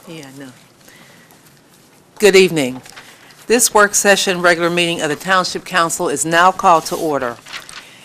Yeah, no. Good evening. This work session regular meeting of the Township Council is now called to order.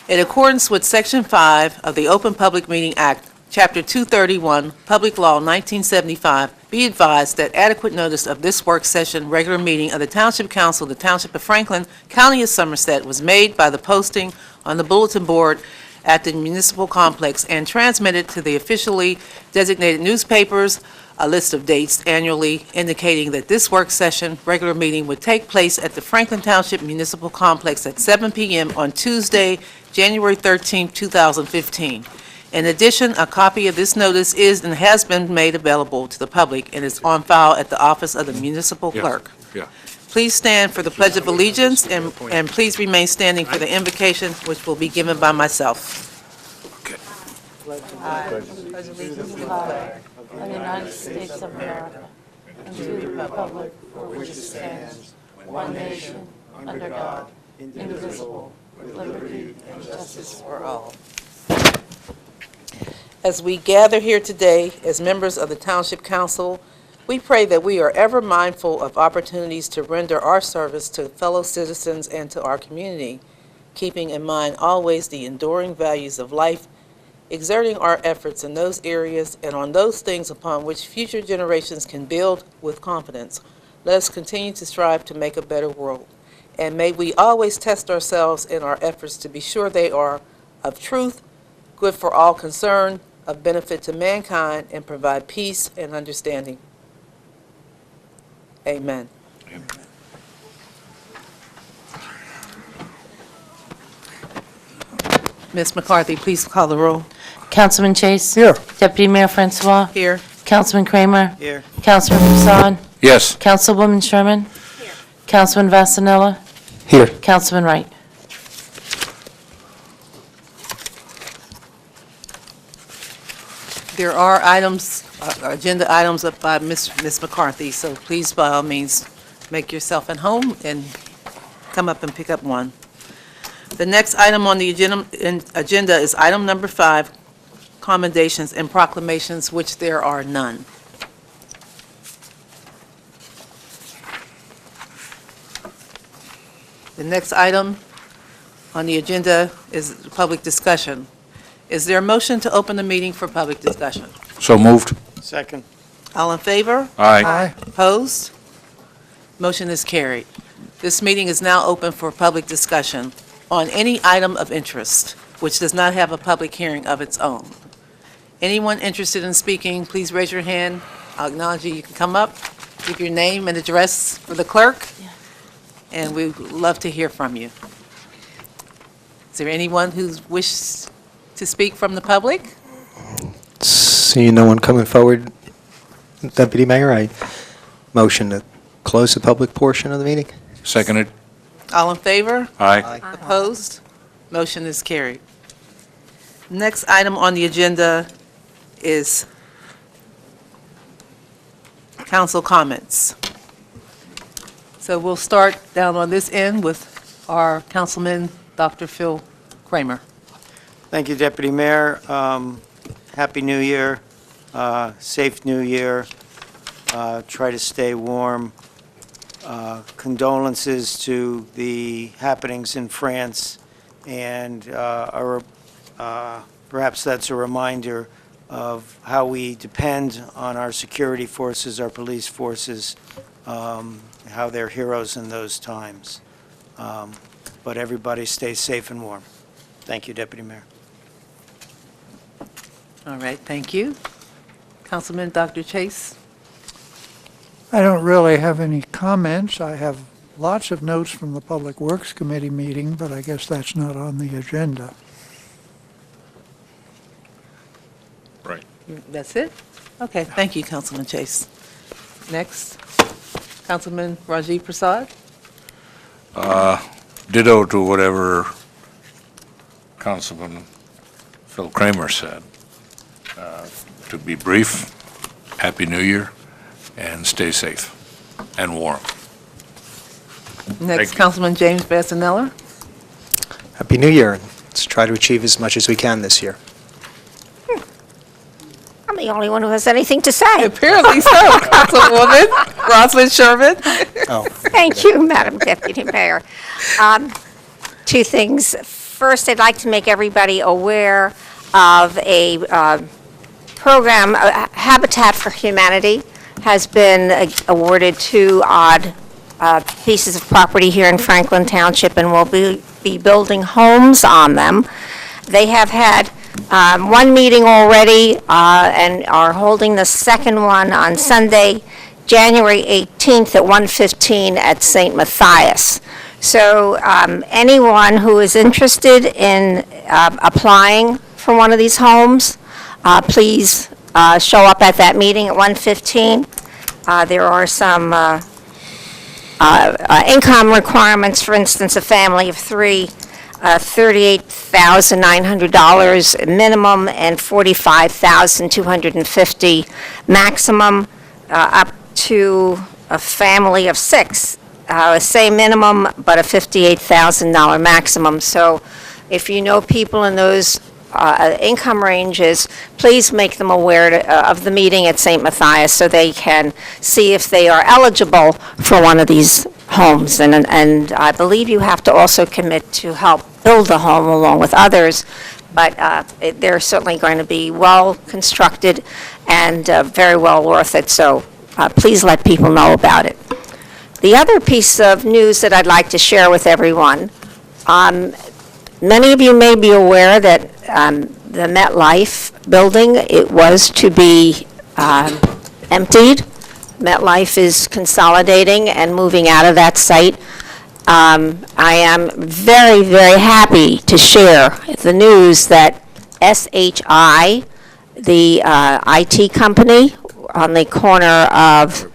In accordance with Section 5 of the Open Public Meeting Act, Chapter 231, Public Law 1975, be advised that adequate notice of this work session regular meeting of the Township Council of the Township of Franklin, County of Somerset, was made by the posting on the bulletin board at the municipal complex and transmitted to the officially designated newspapers, a list of dates annually indicating that this work session regular meeting would take place at the Franklin Township Municipal Complex at 7 p.m. on Tuesday, January 13, 2015. In addition, a copy of this notice is and has been made available to the public and is on file at the office of the municipal clerk. Yeah. Please stand for the Pledge of Allegiance and please remain standing for the invocation, which will be given by myself. Okay. I pledge allegiance to the flag of the United States of America, and to the republic for which it stands, one nation, under God, indivisible, with liberty and justice for all. As we gather here today as members of the Township Council, we pray that we are ever mindful of opportunities to render our service to fellow citizens and to our community, keeping in mind always the enduring values of life, exerting our efforts in those areas and on those things upon which future generations can build with confidence. Let us continue to strive to make a better world. And may we always test ourselves in our efforts to be sure they are of truth, good for all concerned, of benefit to mankind, and provide peace and understanding. Amen. Amen. Ms. McCarthy, please call the roll. Councilman Chase? Here. Deputy Mayor Francois? Here. Councilman Kramer? Here. Councilman Prasad? Yes. Councilwoman Sherman? Here. Councilman Vasanella? Here. Councilman Wright? There are items, agenda items up by Ms. McCarthy, so please, by all means, make yourself at home and come up and pick up one. The next item on the agenda is item number 5, commendations and proclamations, which there are none. The next item on the agenda is public discussion. Is there a motion to open the meeting for public discussion? So moved. Second. All in favor? Aye. Opposed? Motion is carried. This meeting is now open for public discussion on any item of interest, which does not have a public hearing of its own. Anyone interested in speaking, please raise your hand. I'll acknowledge you. You can come up, give your name and address for the clerk, and we would love to hear from you. Is there anyone who wishes to speak from the public? Seeing no one coming forward, Deputy Mayor, I motion to close the public portion of the meeting. Seconded. All in favor? Aye. Opposed? Motion is carried. Next item on the agenda is council comments. So we'll start down on this end with our Councilman, Dr. Phil Kramer. Thank you, Deputy Mayor. Happy New Year, safe New Year. Try to stay warm. Condolences to the happenings in France, and perhaps that's a reminder of how we depend on our security forces, our police forces, how they're heroes in those times. But everybody stay safe and warm. Thank you, Deputy Mayor. All right, thank you. Councilman, Dr. Chase? I don't really have any comments. I have lots of notes from the Public Works Committee meeting, but I guess that's not on the agenda. Right. That's it? Okay, thank you, Councilman Chase. Next, Councilman Rajiv Prasad? Ditto to whatever Councilman Phil Kramer said. To be brief, Happy New Year, and stay safe and warm. Next, you. Councilman James Vasanella? Happy New Year. Let's try to achieve as much as we can this year. I'm the only one who has anything to say. Apparently so, Councilwoman Rosalind Sherman. Thank you, Madam Deputy Mayor. Two things. First, I'd like to make everybody aware of a program, Habitat for Humanity has been awarded 2 odd pieces of property here in Franklin Township and will be building homes on them. They have had one meeting already and are holding the second one on Sunday, January 18th at 1:15 at St. Matthias. So anyone who is interested in applying for one of these homes, please show up at that meeting at 1:15. There are some income requirements, for instance, a family of 3, $38,900 minimum and $45,250 maximum, up to a family of 6, same minimum, but a $58,000 maximum. So if you know people in those income ranges, please make them aware of the meeting at St. Matthias so they can see if they are eligible for one of these homes. And I believe you have to also commit to help build the home along with others, but they're certainly going to be well-constructed and very well worth it, so please let people know about it. The other piece of news that I'd like to share with everyone, many of you may be aware that the MetLife building, it was to be emptied. MetLife is consolidating and moving out of that site. I am very, very happy to share the news that SHI, the IT company on the corner of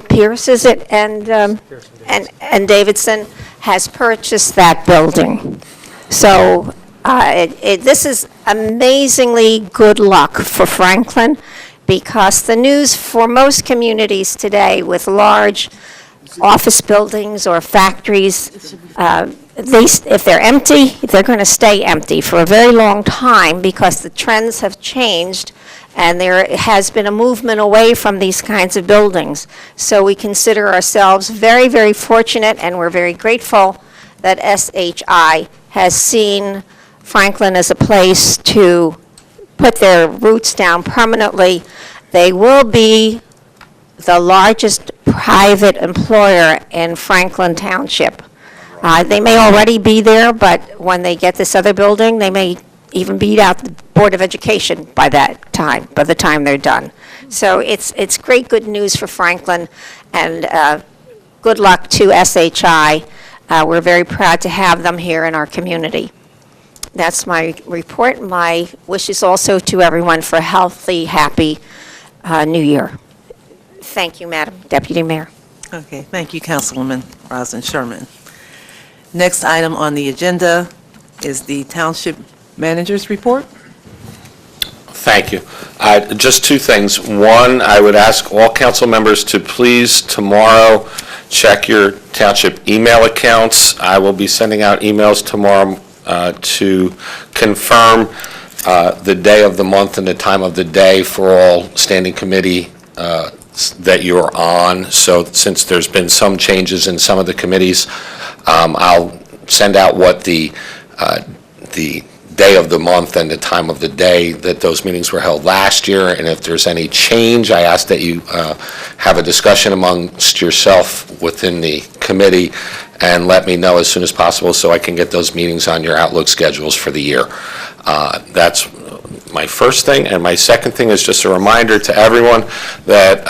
Pierce, is it, and Davidson, has purchased that building. So this is amazingly good luck for Franklin, because the news for most communities today with large office buildings or factories, if they're empty, they're going to stay empty for a very long time because the trends have changed and there has been a movement away from these kinds of buildings. So we consider ourselves very, very fortunate, and we're very grateful that SHI has seen Franklin as a place to put their roots down permanently. They will be the largest private employer in Franklin Township. They may already be there, but when they get this other building, they may even beat out the Board of Education by the time they're done. So it's great good news for Franklin, and good luck to SHI. We're very proud to have them here in our community. That's my report. My wishes also to everyone for a healthy, happy New Year. Thank you, Madam Deputy Mayor. Okay, thank you, Councilwoman Rosalind Sherman. Next item on the agenda is the Township Manager's Report. Thank you. Just 2 things. One, I would ask all council members to please tomorrow check your township email accounts. I will be sending out emails tomorrow to confirm the day of the month and the time of the day for all standing committee that you're on. So since there's been some changes in some of the committees, I'll send out what the day of the month and the time of the day that those meetings were held last year, and if there's any change, I ask that you have a discussion amongst yourself within the committee and let me know as soon as possible so I can get those meetings on your Outlook schedules for the year. That's my first thing, and my second thing is just a reminder to everyone that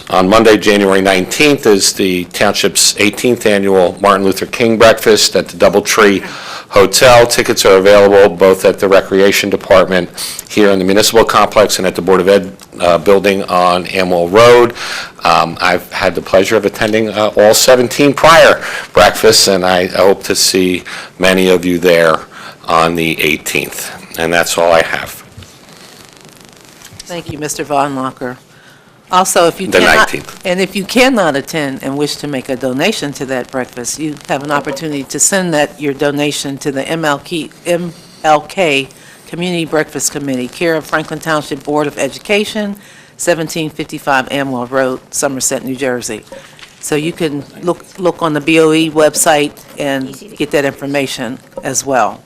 on Monday, January 19th, is the Township's 18th annual Martin Luther King breakfast at the Doubletree Hotel. Tickets are available both at the Recreation Department here in the Municipal Complex and at the Board of Ed building on Amwell Road. I've had the pleasure of attending all 17 prior breakfasts, and I hope to see many of you there on the 18th. And that's all I have. Thank you, Mr. Von Locker. Also, if you The cannot, 19th. and if you cannot attend and wish to make a donation to that breakfast, you have an opportunity to send your donation to the MLK Community Breakfast Committee, care of Franklin Township Board of Education, 1755 Amwell Road, Somerset, New Jersey. So you can look on the BOE website and get that information as well.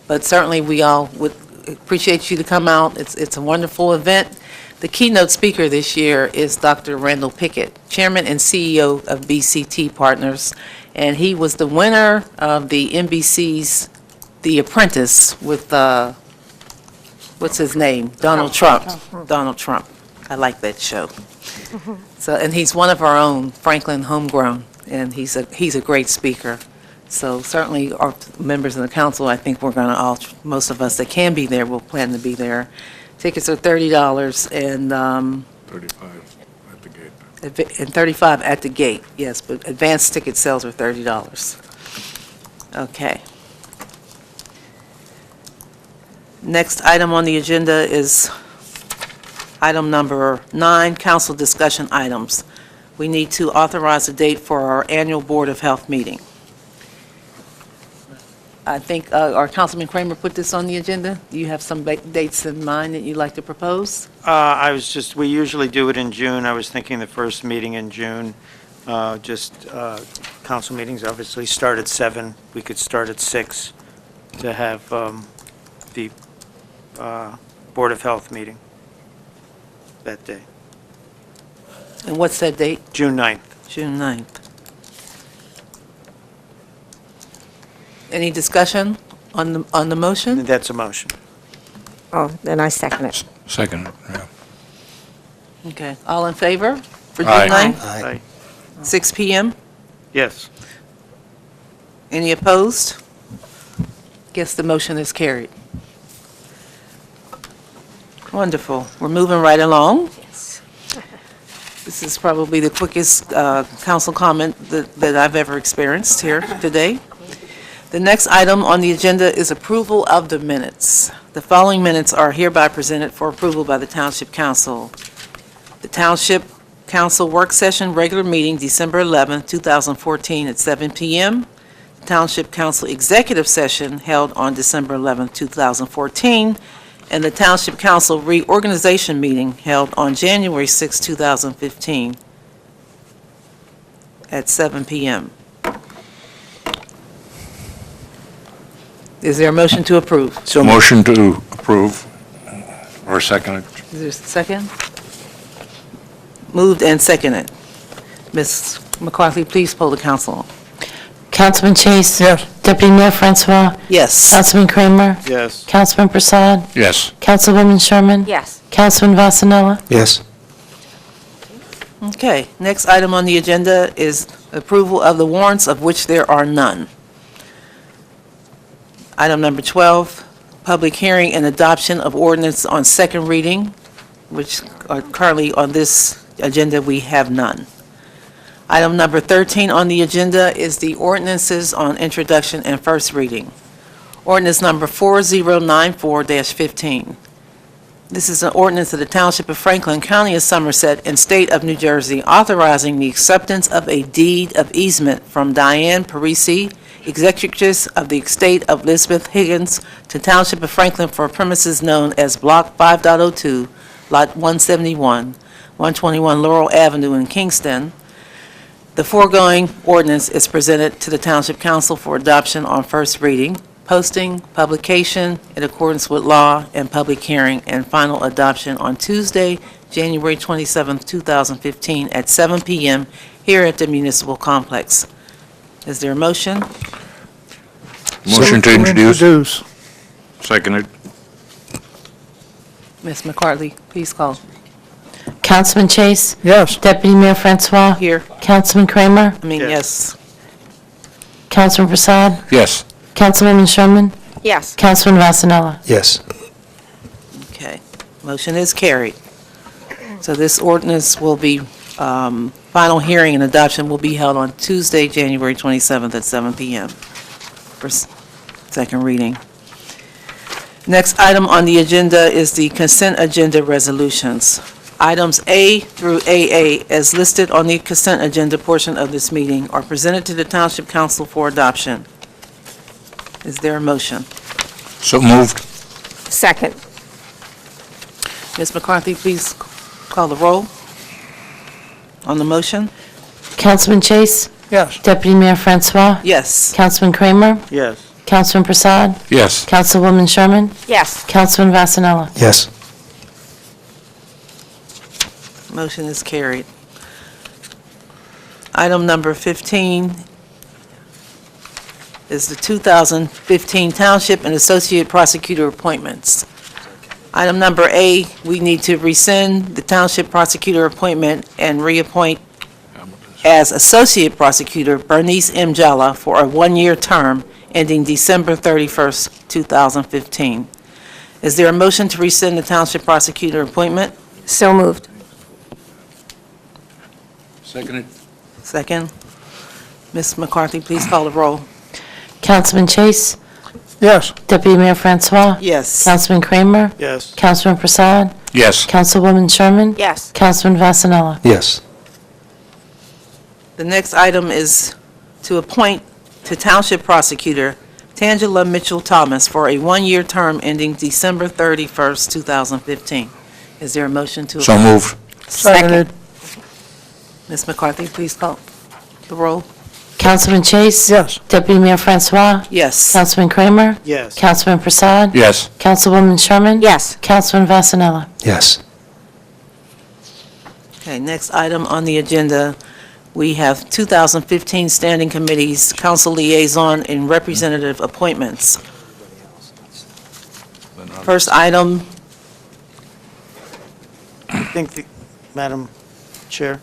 But certainly, we all would appreciate you to come out. It's a wonderful event. The keynote speaker this year is Dr. Randall Pickett, Chairman and CEO of BCT Partners, and he was the winner of the NBC's The Apprentice with, what's his name? Donald Trump. Donald Trump. I like that show. So, and he's one of our own, Franklin homegrown, and he's a great speaker. So certainly, our members of the council, I think we're going to all, most of us that can be there will plan to be there. Tickets are $30 and 35 at the gate. and $35 at the gate, yes, but advanced ticket sales are $30. Okay. Next item on the agenda is item number 9, council discussion items. We need to authorize a date for our annual Board of Health meeting. I think our Councilman Kramer put this on the agenda. Do you have some dates in mind that you'd like to propose? We usually do it in June. I was thinking the first meeting in June. Council meetings obviously start at 7. We could start at 6 to have the Board of Health meeting that day, And what's that date? June 9th. June 9th. Any discussion on the motion? That's a motion. Oh, then I second it. Second, yeah. Okay, all in favor for June Aye. 9th, Aye. 6 PM? Yes. Any opposed? Guess the motion is carried. Wonderful. We're moving right along. This is probably the quickest council comment that I've ever experienced here today. The next item on the agenda is approval of the minutes. The following minutes are hereby presented for approval by the Township Council. The Township Council Work Session Regular Meeting, December 11, 2014, at 7 p.m. Township Council Executive Session held on December 11, 2014, and the Township Council Reorganization Meeting held on January 6, 2015, at 7 p.m. Is there a motion to approve? Motion to approve, or second. Is there a second? Moved and seconded. Ms. McCarthy, please poll the council. Councilman Chase? Yes. Deputy Mayor Francois? Yes. Councilman Kramer? Yes. Councilman Prasad? Yes. Councilwoman Sherman? Yes. Councilman Vasanella? Yes. Okay, next item on the agenda is approval of the warrants, of which there are none. Item number 12, public hearing and adoption of ordinance on second reading, which are currently on this agenda, we have none. Item number 13 on the agenda is the ordinances on introduction and first reading. Ordinance number 4094-15. This is an ordinance of the Township of Franklin, County of Somerset, and State of New Jersey, authorizing the acceptance of a deed of easement from Diane Parisi, executrix of the estate of Elizabeth Higgins, to Township of Franklin for premises known as Block 5.02, Lot 171, 121 Laurel Avenue in Kingston. The foregoing ordinance is presented to the Township Council for adoption on first reading, posting, publication in accordance with law, and public hearing and final adoption on Tuesday, January 27, 2015, at 7 p.m. here at the Municipal Complex. Is there a motion? Motion to introduce. Seconded. Ms. McCarthy, please call. Councilman Chase? Yes. Deputy Mayor Francois? Here. Councilman Kramer? Yes. Councilman Prasad? Yes. Councilwoman Sherman? Yes. Councilman Vasanella? Yes. Okay. Motion is carried. So this ordinance will be, final hearing and adoption will be held on Tuesday, January 27th at 7 p.m. for second reading. Next item on the agenda is the consent agenda resolutions. Items A through AA, as listed on the consent agenda portion of this meeting, are presented to the Township Council for adoption. Is there a motion? So moved. Second. Ms. McCarthy, please call the roll on the motion. Councilman Chase? Yes. Deputy Mayor Francois? Yes. Councilman Kramer? Yes. Councilman Prasad? Yes. Councilwoman Sherman? Yes. Councilman Vasanella? Yes. Motion is carried. Item number 15 is the 2015 Township and Associate Prosecutor appointments. Item number A, we need to rescind the Township Prosecutor appointment and reappoint as Associate Prosecutor Bernice M. Jalla for a one-year term ending December 31st, 2015. Is there a motion to rescind the Township Prosecutor appointment? So moved. Seconded. Second. Ms. McCarthy, please call the roll. Councilman Chase? Yes. Deputy Mayor Francois? Yes. Councilman Kramer? Yes. Councilman Prasad? Yes. Councilwoman Sherman? Yes. Councilman Vasanella? Yes. The next item is to appoint to Township Prosecutor Tangela Mitchell Thomas for a one-year term ending December 31st, 2015. Is there a motion to? So moved. Seconded. Ms. McCarthy, please call the roll. Councilman Chase? Yes. Deputy Mayor Francois? Yes. Councilman Kramer? Yes. Councilman Prasad? Yes. Councilwoman Sherman? Yes. Councilman Vasanella? Yes. Okay, next item on the agenda, we have 2015 Standing Committees, Council Liaison, and Representative Appointments. First item, I think, Madam Chair,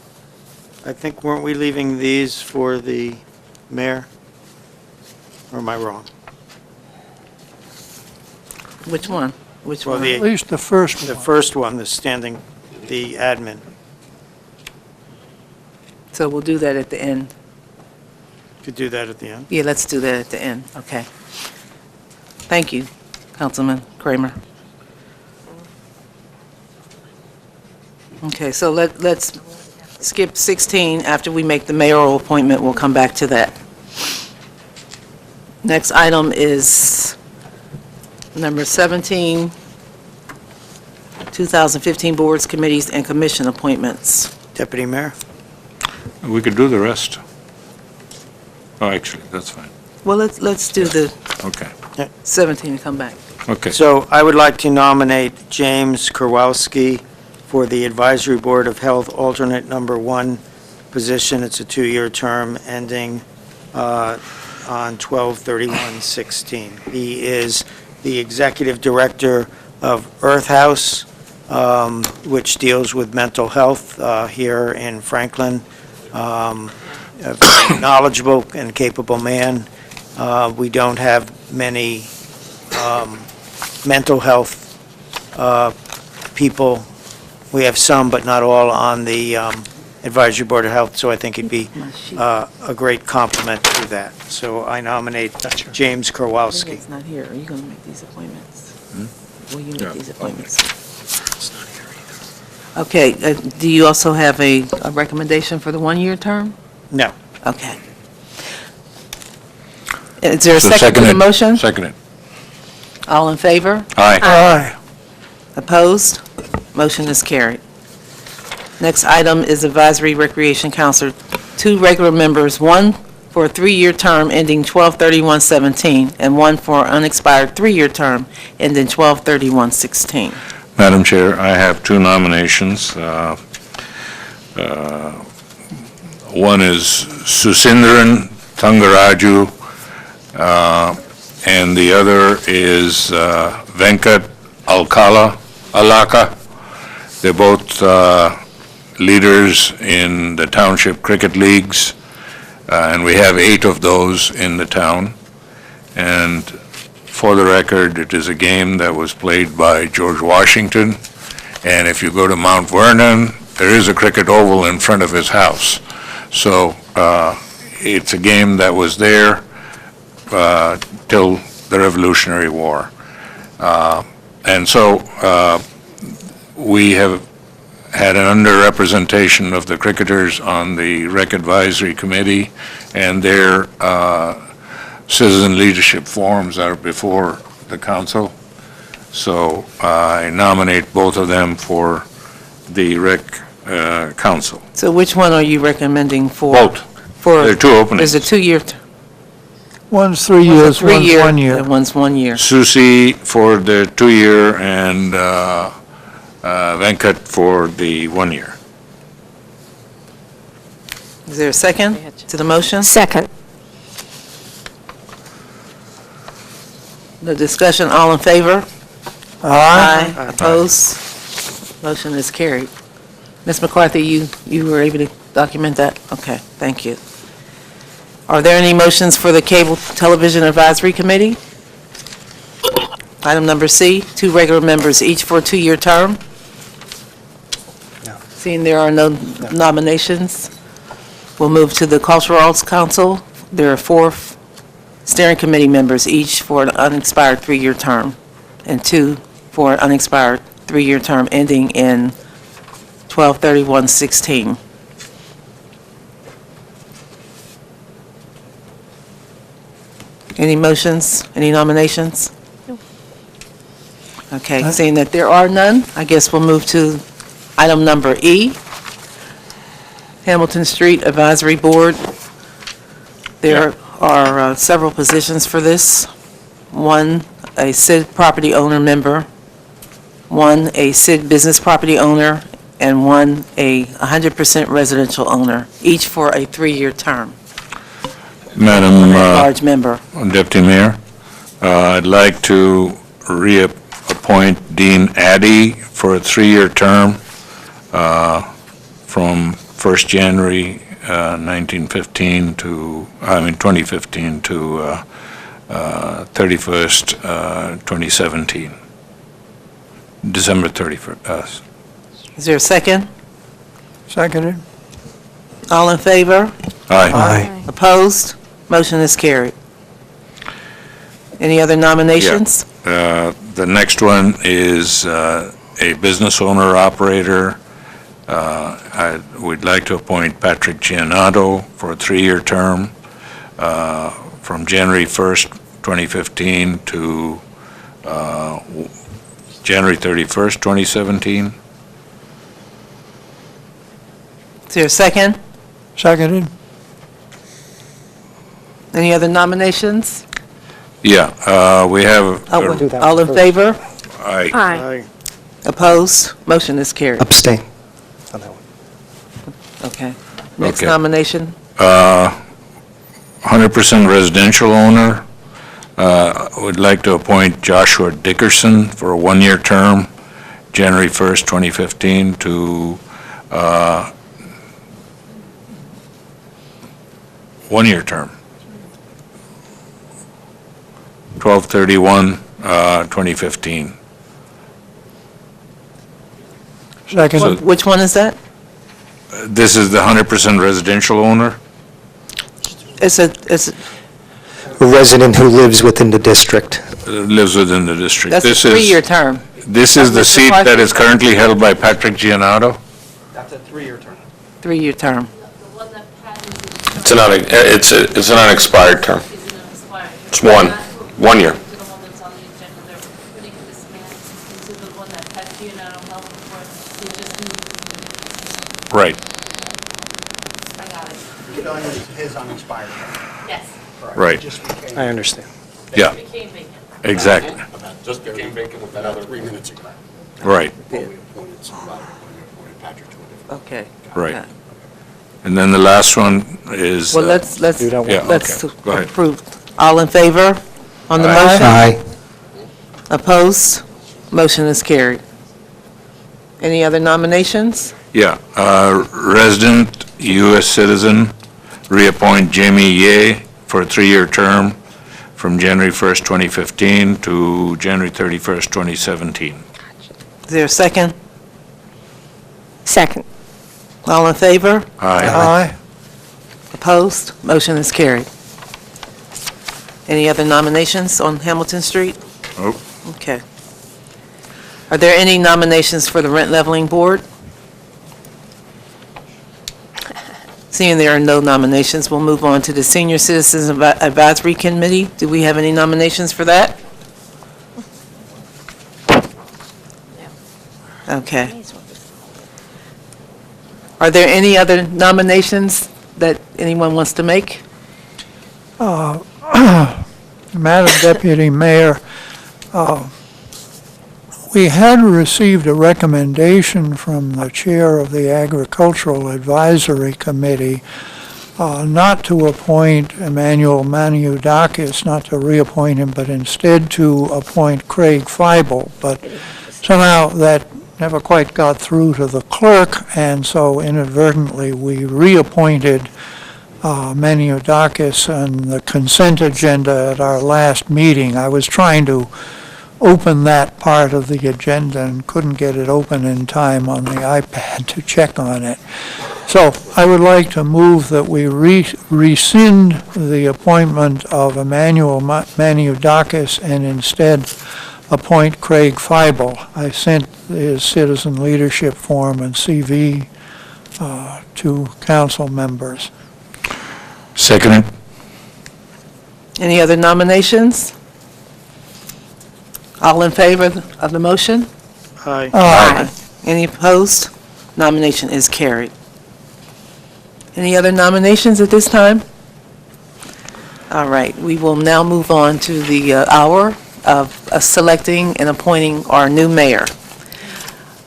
I think, weren't we leaving these for the mayor? Or am I wrong? which one? Which Well, one? At least the first The one. first one, the admin. So we'll do that at the end. Could do that at the end. Yeah, let's do that at the end, okay. Thank you, Councilman Kramer. Okay, so let's skip 16. After we make the mayoral appointment, we'll come back to that. Next item is number 17, 2015 Boards, Committees, and Commission appointments. Deputy Mayor? We could do the rest. Oh, actually, that's fine. Well, let's do the Okay. 17 and come back. Okay. So I would like to nominate James Kurwowski for the Advisory Board of Health alternate number 1 position. It's a 2-year term ending on 12/31/16. He is the Executive Director of Earth House, which deals with mental health here in Franklin. A very knowledgeable and capable man. We don't have many mental health people. We have some, but not all, on the Advisory Board of Health, so I think it'd be a great complement to that. So I nominate James Kurwowski. It's not here. Are you going to make these appointments? Will you Yeah. make these appointments? Okay, do you also have a recommendation for the one-year term? No. Okay. Is there a So second to the seconded. motion? Seconded. All in favor? Aye. Aye. Opposed? Motion is carried. Next item is Advisory Recreation Council, 2 regular members, 1 for a 3-year term ending 12/31/17, and 1 for an unexpired 3-year term ending 12/31/16. Madam Chair, I have 2 nominations. One is Susindran Tangaraju, and the other is Venkat Alaka. They're both leaders in the township cricket leagues, and we have 8 of those in the town. And for the record, it is a game that was played by George Washington, and if you go to Mount Vernon, there is a cricket oval in front of his house. So it's a game that was there till the Revolutionary War. And so we have had an underrepresentation of the cricketers on the Rec Advisory Committee, and their citizen leadership forums are before the council. So I nominate both of them for the rec council. So which one are you recommending for? Both. For, There are two openings. there's a 2-year, One's 3 years, one's 3-year, 1 year. and one's 1 year. Susie for the 2-year and Venkat for the 1 year. Is there a second to the motion? Second. No discussion, all in favor? Aye. Opposed? Motion is carried. Ms. McCarthy, you were able to document that? Okay, thank you. Are there any motions for the Cable Television Advisory Committee? Item number C, 2 regular members, each for a 2-year term. No. Seeing there are no nominations, we'll move to the Cultural Arts Council. There are 4 steering committee members, each for an unexpired 3-year term, and 2 for an unexpired 3-year term ending in 12/31/16. Any motions, any nominations? Okay, seeing that there are none, I guess we'll move to item number E, Hamilton Street Advisory Board. There are several positions for this. 1, a SID property owner member, 1, a SID business property owner, and 1, a 100% residential owner, each for a 3-year term. Madam Large member. Deputy Mayor, I'd like to reappoint Dean Addy for a 3-year term from 1st January 2015 to 31st, 2017. December 31st. Is there a second? Seconded. All in favor? Aye. Opposed? Motion is carried. Any other nominations? The next one is a business owner operator. We'd like to appoint Patrick Giannato for a 3-year term from January 1st, 2015 to January 31st, 2017. Is there a second? Seconded. Any other nominations? Yeah, we have, All in favor? aye. Aye. Opposed? Motion is carried. Abstain on that one. Okay. Next Okay. nomination? 100% residential owner. Would like to appoint Joshua Dickerson for a 1-year term, January 1st, 2015 to 1-year term. 12/31/2015. Seconded. Which one is that? This is the 100% residential owner? It's a, A resident who lives within the district. Lives within the district. that's a This is 3-year term. This is the Mr. seat Clark? that is currently held by Patrick Giannato? That's a 3-year term. 3-year term. It's an unexpired term. It's 1 year. To the one that's on the agenda, they're putting this man into the one that Pat Giannato held before, they just moved. Right. I got it. Put on his unexpired term. Yes, Right. Just became- I understand. Yeah, it became vacant. exactly. Just became vacant with that other 3 minutes ago. Right, When we appointed somebody, when we appointed Patrick to a different. Okay. right. And then the last one is... Well, let's Do that one. Yeah, let's okay. Go ahead. approve. All in favor on the Aye. motion? Aye. Opposed? Motion is carried. Any other nominations? Yeah, resident, U.S. citizen, reappoint Jamie Ye for a 3-year term from January 1st, 2015 to January 31st, 2017. Is there a second? Second. All in favor? Aye. Aye. Opposed? Motion is carried. Any other nominations on Hamilton Street? Nope. Okay. Are there any nominations for the Rent Leveling Board? Seeing there are no nominations, we'll move on to the Senior Citizens Advisory Committee. Do we have any nominations for that? Okay. Are there any other nominations that anyone wants to make? Madam Deputy Mayor, we had received a recommendation from the Chair of the Agricultural Advisory Committee not to appoint Emmanuel Maniudakis, not to reappoint him, but instead to appoint Craig Feibel. But somehow that never quite got through to the clerk, and so inadvertently we reappointed Maniudakis on the consent agenda at our last meeting. I was trying to open that part of the agenda and couldn't get it open in time on the iPad to check on it. So I would like to move that we rescind the appointment of Emmanuel Maniudakis and instead appoint Craig Feibel. I sent his citizen leadership form and CV to council members. Seconded. Any other nominations? All in favor of the motion? Aye. Aye. Any opposed? Nomination is carried. Any other nominations at this time? All right, we will now move on to the hour of selecting and appointing our new mayor.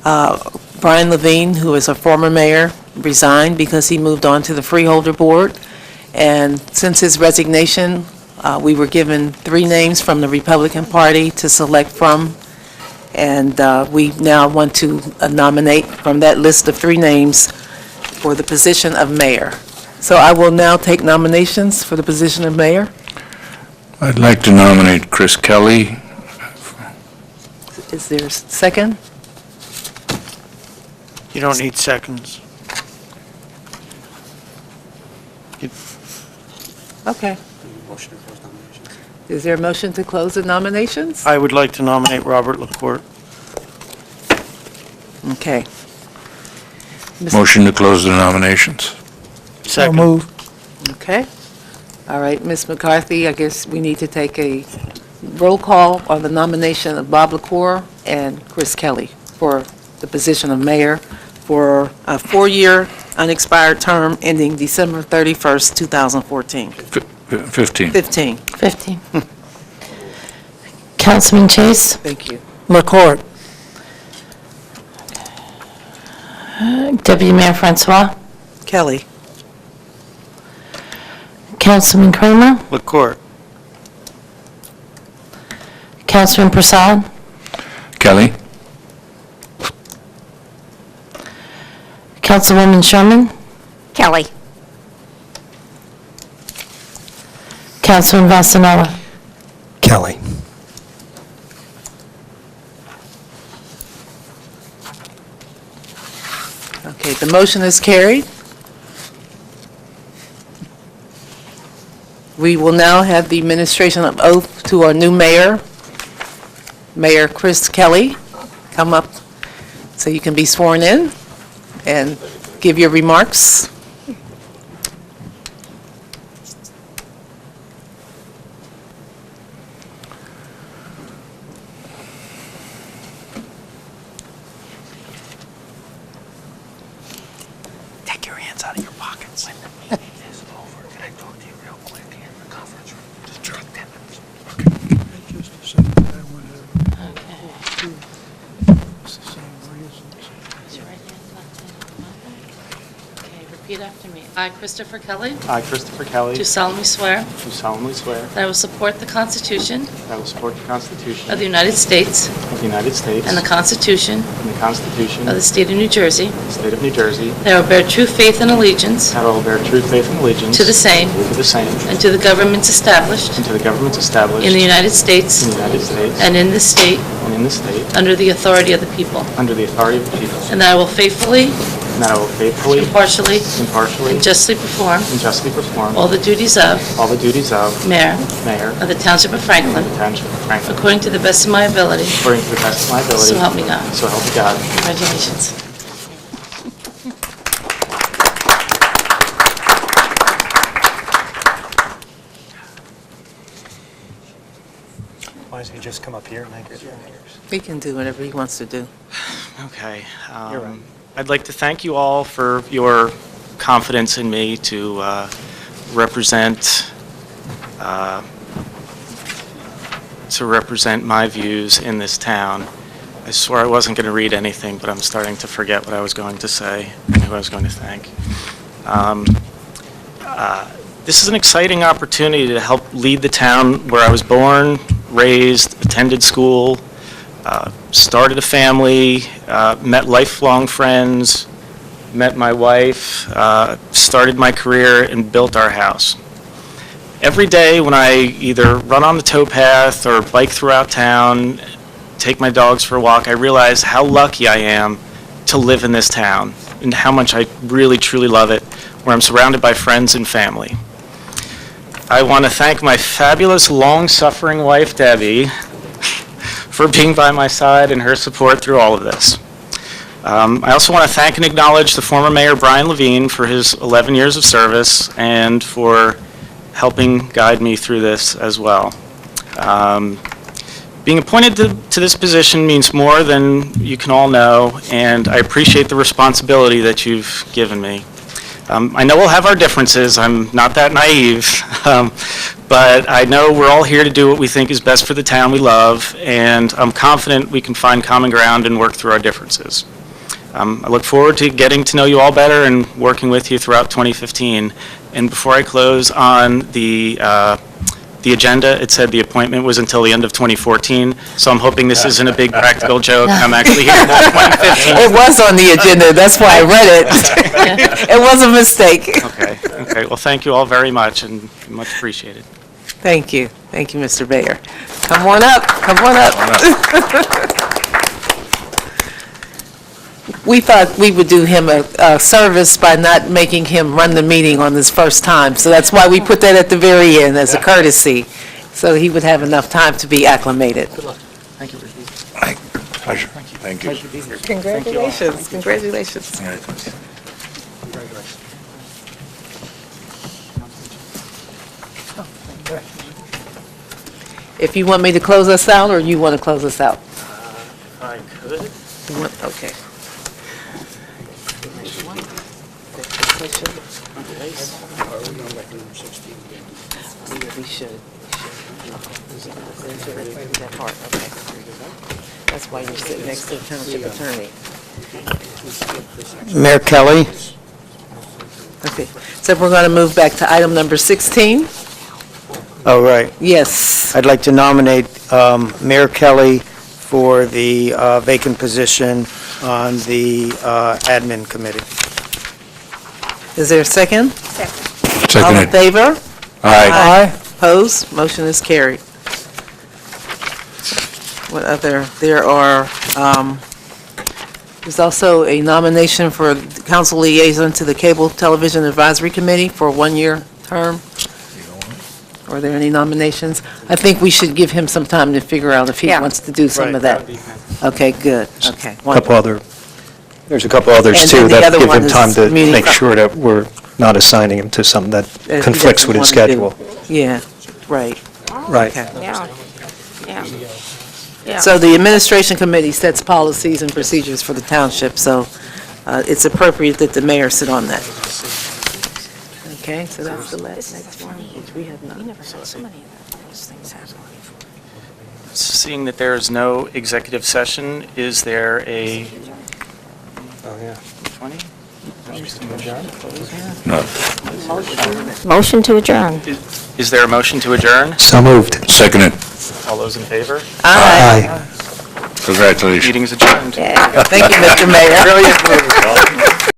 Brian Levine, who is a former mayor, resigned because he moved on to the Freeholder Board. And since his resignation, we were given 3 names from the Republican Party to select from, and we now want to nominate from that list of 3 names for the position of mayor. So I will now take nominations for the position of mayor. I'd like to nominate Chris Kelly. Is there a second? You don't need seconds. Okay. Motion to close nominations. Is there a motion to close the nominations? I would like to nominate Robert LaCourte. Okay. Motion to close the nominations. So Second. moved. Okay. All right, Ms. McCarthy, I guess we need to take a roll call on the nomination of Bob LaCour and Chris Kelly for the position of mayor for a 4-year unexpired term ending December 31st, 2014. 15. 15. 15. Councilman Chase, Thank you. LaCourte. Deputy Mayor Francois, Kelly. Councilman Kramer, LaCourte. Councilman Prasad, Kelly. Councilwoman Sherman, Kelly. Councilman Vasanella. Kelly. Okay, the motion is carried. We will now have the administration of oath to our new mayor, Mayor Chris Kelly. Come up so you can be sworn in and give your remarks. Take your hands out of your pockets. When the meeting is over, can I talk to you real quick here in the conference room? Just for 10 minutes. Just a second, I want to, it's the same reasons. Raise your right hand, left hand on the Bible. Okay, repeat after me. I, Christopher Kelly, I, Christopher Kelly, do solemnly swear do solemnly swear that I will support the Constitution that I will support the Constitution of the United States of the United States and the Constitution and the Constitution of of the State of New Jersey, the State of New Jersey, that I will bear true faith and allegiance that I will bear true faith and allegiance to the same to the same and to the governments established and to the governments established in the United States in the United States and in this state and in this state under the authority of the people, under the authority of the people, and that I will faithfully, and that I will faithfully, impartially, impartially, and justly perform and justly perform all the duties of all the duties of Mayor Mayor of the Township of Franklin, Township of Franklin, according to the best of my ability. according to the best of my ability. So help me God. So help me God. Congratulations. Why doesn't he just come up here and make it? He can do whatever he wants to do. Okay. I'd like to thank you all for your confidence in me to represent my views in this town. I swore I wasn't going to read anything, but I'm starting to forget what I was going to say and who I was going to thank. This is an exciting opportunity to help lead the town where I was born, raised, attended school, started a family, met lifelong friends, met my wife, started my career, and built our house. Every day when I either run on the towpath or bike throughout town, take my dogs for a walk, I realize how lucky I am to live in this town and how much I really, truly love it, where I'm surrounded by friends and family. I want to thank my fabulous, long-suffering wife, Debbie, for being by my side and her support through all of this. I also want to thank and acknowledge the former Mayor Brian Levine for his 11 years of service and for helping guide me through this as well. Being appointed to this position means more than you can all know, and I appreciate the responsibility that you've given me. I know we'll have our differences. I'm not that naive, but I know we're all here to do what we think is best for the town we love, and I'm confident we can find common ground and work through our differences. I look forward to getting to know you all better and working with you throughout 2015. And before I close on the agenda, it said the appointment was until the end of 2014, so I'm hoping this isn't a big practical joke. I'm actually here until 2015. It was on the agenda, that's why I read it. It was a mistake. Okay. Well, thank you all very much, and much appreciated. Thank you, Mr. Bayer. Come on up. We thought we would do him a service by not making him run the meeting on his first time, so that's why we put that at the very end as a courtesy, so he would have enough time to be acclimated. Good luck. Thank you. Pleasure. Thank you. Congratulations. If you want me to close us out, or you want to close us out? I could. Okay. We should. That part, okay. That's why you're sitting next to the township attorney. Mayor Kelly? Okay, so we're going to move back to item number 16. Oh, right. Yes. I'd like to nominate Mayor Kelly for the vacant position on the admin committee. Is there a second? Second All in it. favor? Aye. Opposed? Motion is carried. What other? There's also a nomination for council liaison to the Cable Television Advisory Committee for a one-year term. Are there any nominations? I think we should give him some time to figure out if he wants to do some of that. Okay, good. Okay. There's a couple others And too then the that other give one him is time to community make sure that we're not assigning him to something that he conflicts with his doesn't wanna schedule. do. Yeah, right. Right. Okay. Yeah. So the administration committee sets policies and procedures for the township, so it's appropriate that the mayor sit on that. Okay, so that's the next one, which we have not. We never had so many of those things happen before. Seeing that there is no executive session, is there a... Oh, yeah. 20? No. Motion to adjourn. Is there a motion to adjourn? So moved. Second it. All those in favor? Aye. Aye. Congratulations. Meeting is adjourned. Yeah. Thank you, Mr. Mayor. Brilliant move.